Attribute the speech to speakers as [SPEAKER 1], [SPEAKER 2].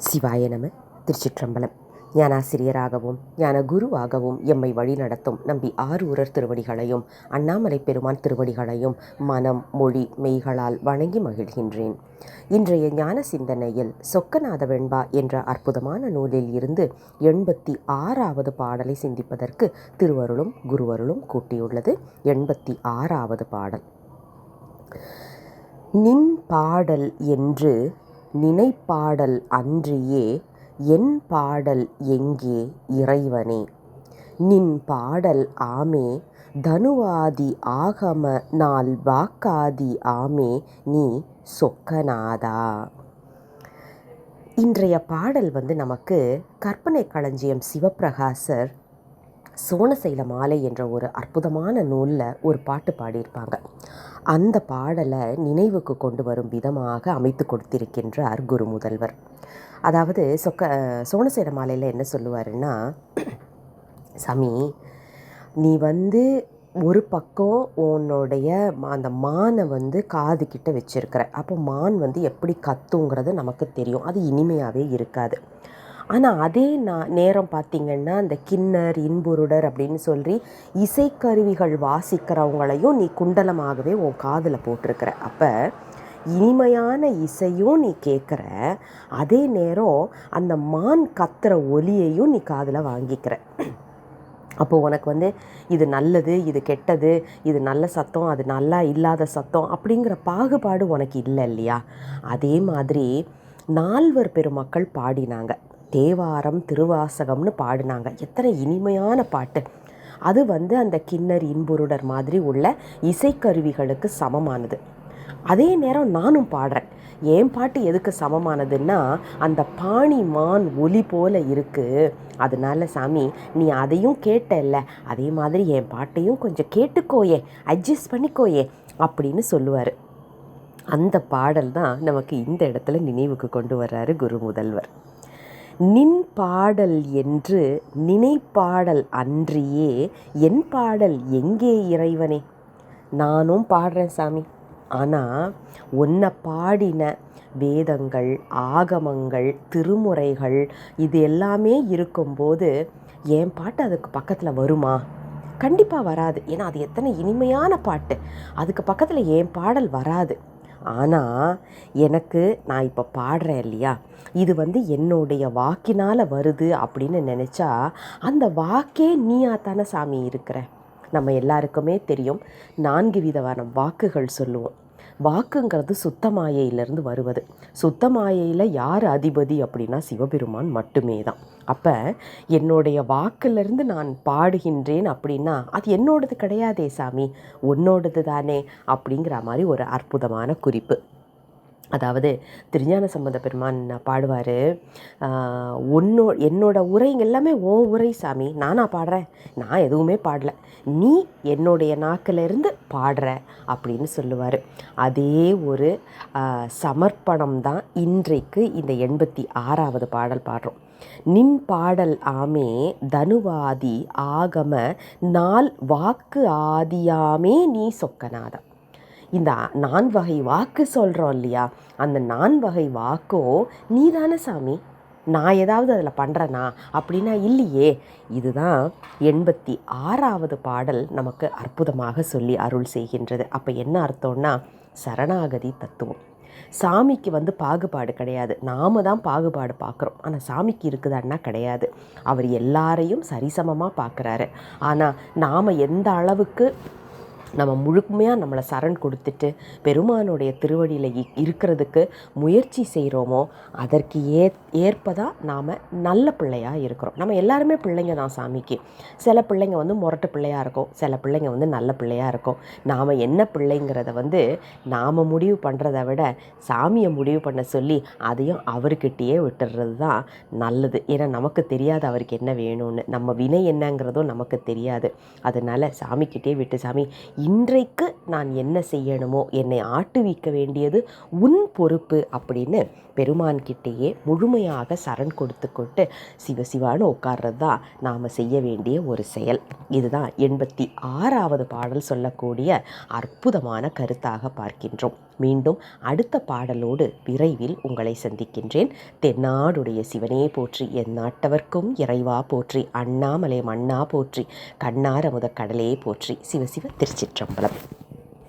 [SPEAKER 1] சிவாய நம. திருச்சிற்றம்பலம். ஞானாசிரியராகவும் ஞான குருவாகவும் எம்மை வழிநடத்தும் நம்பி ஆரூரர் திருவடிகளையும் அண்ணாமலை பெருமான் திருவடிகளையும் மனம் மொழி மெய்களால் வணங்கி மகிழ்கின்றேன். இன்றைய ஞான சிந்தனையில் சொக்கநாத வெண்பா என்ற அற்புதமான நூலில் இருந்து 86வது பாடலை சிந்திப்பதற்கு திருவருளும் குருவருளும் கூட்டியுள்ளது. 86வது பாடல். நின் பாடல் என்று நினைப்பாடல் அன்றியே என் பாடல் எங்கே இறைவனே. நின் பாடல் ஆமே தனுவாதி ஆகம நாள் வாக்காதி ஆமே நீ சொக்கநாதா. இன்றைய பாடல் நமக்கு கற்பனை களஞ்சியம் சிவப்பிரகாசர் சோனசைல மாலை என்ற ஒரு அற்புதமான நூலில் ஒரு பாட்டு பாடியிருப்பாங்க. அந்த பாடலை நினைவுக்கு கொண்டு வரும் விதமாக அமைத்து கொடுத்திருக்கின்றார் குரு முதல்வர். அதாவது சோனசைல மாலையில் என்ன சொல்லுவாருன்னா, சாமி நீ ஒரு பக்கம் உன்னுடைய அந்த மானை காது கிட்ட வச்சிருக்கிற. அப்போ மான் எப்படி கத்துங்கிறது நமக்கு தெரியும், அது இனிமையாகவே இருக்காது. ஆனால் அதே நேரம் பார்த்திங்கன்னா அந்த கிண்ணர் இன்புருடர் அப்படின்னு சொல்லி இசைக்கருவிகள் வாசிக்கிறவங்களையும் நீ குண்டலமாகவே உன் காதில் போட்டிருக்கிற. அப்போ இனிமையான இசையும் நீ கேட்குற, அதே நேரம் அந்த மான் கத்துற ஒலியையும் நீ காதில் வாங்கிக்கிற. அப்போது உனக்கு இது நல்லது இது கெட்டது, இது நல்ல சத்தம் அது நல்லா இல்லாத சத்தம் அப்படிங்கிற பாகுபாடு உனக்கு இல்லை இல்லையா. அதே மாதிரி நால்வர் பெருமக்கள் பாடினாங்க, தேவாரம் திருவாசகம்னு பாடினாங்க. எத்தனை இனிமையான பாட்டு அது. அந்த கிண்ணர் இன்புருடர் மாதிரி உள்ள இசைக்கருவிகளுக்கு சமமானது. அதே நேரம் நானும் பாடுறேன். என் பாட்டு எதுக்கு சமமானதுன்னா அந்த பாணி மான் ஒலி போல இருக்குது. அதனால சாமி நீ அதையும் கேட்டல்ல, அதே மாதிரி என் பாட்டையும் கொஞ்சம் கேட்டுக்கோயே, அட்ஜஸ்ட் பண்ணிக்கோயே அப்படின்னு சொல்லுவார். அந்த பாடல் தான் நமக்கு இந்த இடத்துல நினைவுக்கு கொண்டு வர்றாரு குரு முதல்வர். நின் பாடல் என்று நினைப்பாடல் அன்றியே என் பாடல் எங்கே இறைவனே. நானும் பாடுறேன் சாமி, ஆனால் உன்னை பாடின வேதங்கள் ஆகமங்கள் திருமுறைகள் இது எல்லாமே இருக்கும்போது என் பாட்டு அதுக்கு பக்கத்தில் வருமா? கண்டிப்பாக வராது. ஏன்னா அது எத்தனை இனிமையான பாட்டு, அதுக்கு பக்கத்தில் என் பாடல் வராது. ஆனால் எனக்கு நான் இப்போ பாடுறேன் இல்லையா, இது என்னுடைய வாக்கினால் வருது அப்படின்னு நினச்சா அந்த வாக்கே நீயா தானே சாமி இருக்கிற. நம்ம எல்லாருக்குமே தெரியும், 4 விதமான வாக்குகள் சொல்லுவோம். வாக்குங்கிறது சுத்தமாயையிலேருந்து வருவது. சுத்தமாயையில் யார் அதிபதி அப்படின்னா சிவபெருமான் மட்டுமே தான். அப்போ என்னுடைய வாக்கிலிருந்து நான் பாடுகின்றேன் அப்படின்னா அது என்னோடது கிடையாதே சாமி, உன்னோடது தானே அப்படிங்கிற மாதிரி ஒரு அற்புதமான குறிப்பு. அதாவது திருஞான சம்பந்த பெருமான் பாடுவார், என்னோட உரைங்க எல்லாமே ஓ உரை சாமி, நானா பாடுறேன், நான் எதுவுமே பாடலை, நீ என்னுடைய நாக்கிலிருந்து பாடுற அப்படின்னு சொல்லுவார். அதே ஒரு சமர்ப்பணம் தான் இன்றைக்கு இந்த 86வது பாடல் பாடுறோம். நின் பாடல் ஆமே தனுவாதி ஆகம நாள் வாக்கு ஆதியாமே நீ சொக்கநாதா. இந்த 4 வகை வாக்கு சொல்கிறோம் இல்லையா, அந்த 4 வகை வாக்கோ நீ தானே சாமி. நான் ஏதாவது அதில் பண்ணுறேனா அப்படின்னா இல்லையே. இதுதான் 86வது பாடல் நமக்கு அற்புதமாக சொல்லி அருள் செய்கின்றது. அப்போ என்ன அர்த்தம்னா சரணாகதி தத்துவம். சாமிக்கு பாகுபாடு கிடையாது, நாம் தான் பாகுபாடு பார்க்குறோம். ஆனால் சாமிக்கு இருக்குதான்னா கிடையாது. அவர் எல்லாரையும் சரிசமமாக பார்க்குறாரு. ஆனால் நாம் எந்த அளவுக்கு நம்ம முழுமையாக நம்மளை சரண் கொடுத்துட்டு பெருமானுடைய திருவடியில் இருக்கிறதுக்கு முயற்சி செய்கிறோமோ அதற்கு ஏற்பதான் நாம் நல்ல பிள்ளையாக இருக்கிறோம். நம்ம எல்லாருமே பிள்ளைங்க தான் சாமிக்கு. சில பிள்ளைங்க முரட்டு பிள்ளையாக இருக்கும், சில பிள்ளைங்க நல்ல பிள்ளையாக இருக்கும். நாம் என்ன பிள்ளைங்கிறத நாம் முடிவு பண்ணுறத விட சாமியை முடிவு பண்ண சொல்லி அதையும் அவர்கிட்டயே விட்டுடுறது தான் நல்லது. ஏன்னா நமக்கு தெரியாது அவருக்கு என்ன வேணும்னு, நம்ம வினை என்னங்கிறதும் நமக்கு தெரியாது. அதனால் சாமிக்கிட்டே விட்டு, சாமி இன்றைக்கு நான் என்ன செய்யணுமோ என்னை ஆட்டுவிக்க வேண்டியது உன் பொறுப்பு அப்படின்னு பெருமான்கிட்டேயே முழுமையாக சரண் கொடுத்துக்கொண்டு சிவசிவான்னு உட்கார்றது தான் நாம் செய்ய வேண்டிய ஒரு செயல். இதுதான் 86வது பாடல் சொல்லக்கூடிய அற்புதமான கருத்தாக பார்க்கின்றோம். மீண்டும் அடுத்த பாடலோடு விரைவில் உங்களை சந்திக்கின்றேன். தென்னாடுடைய சிவனே போற்றி, என் நாட்டவர்க்கும் இறைவா போற்றி, அண்ணாமலை மண்ணா போற்றி, கண்ணார் அமுத கடலே போற்றி. சிவசிவ திருச்சிற்றம்பலம்.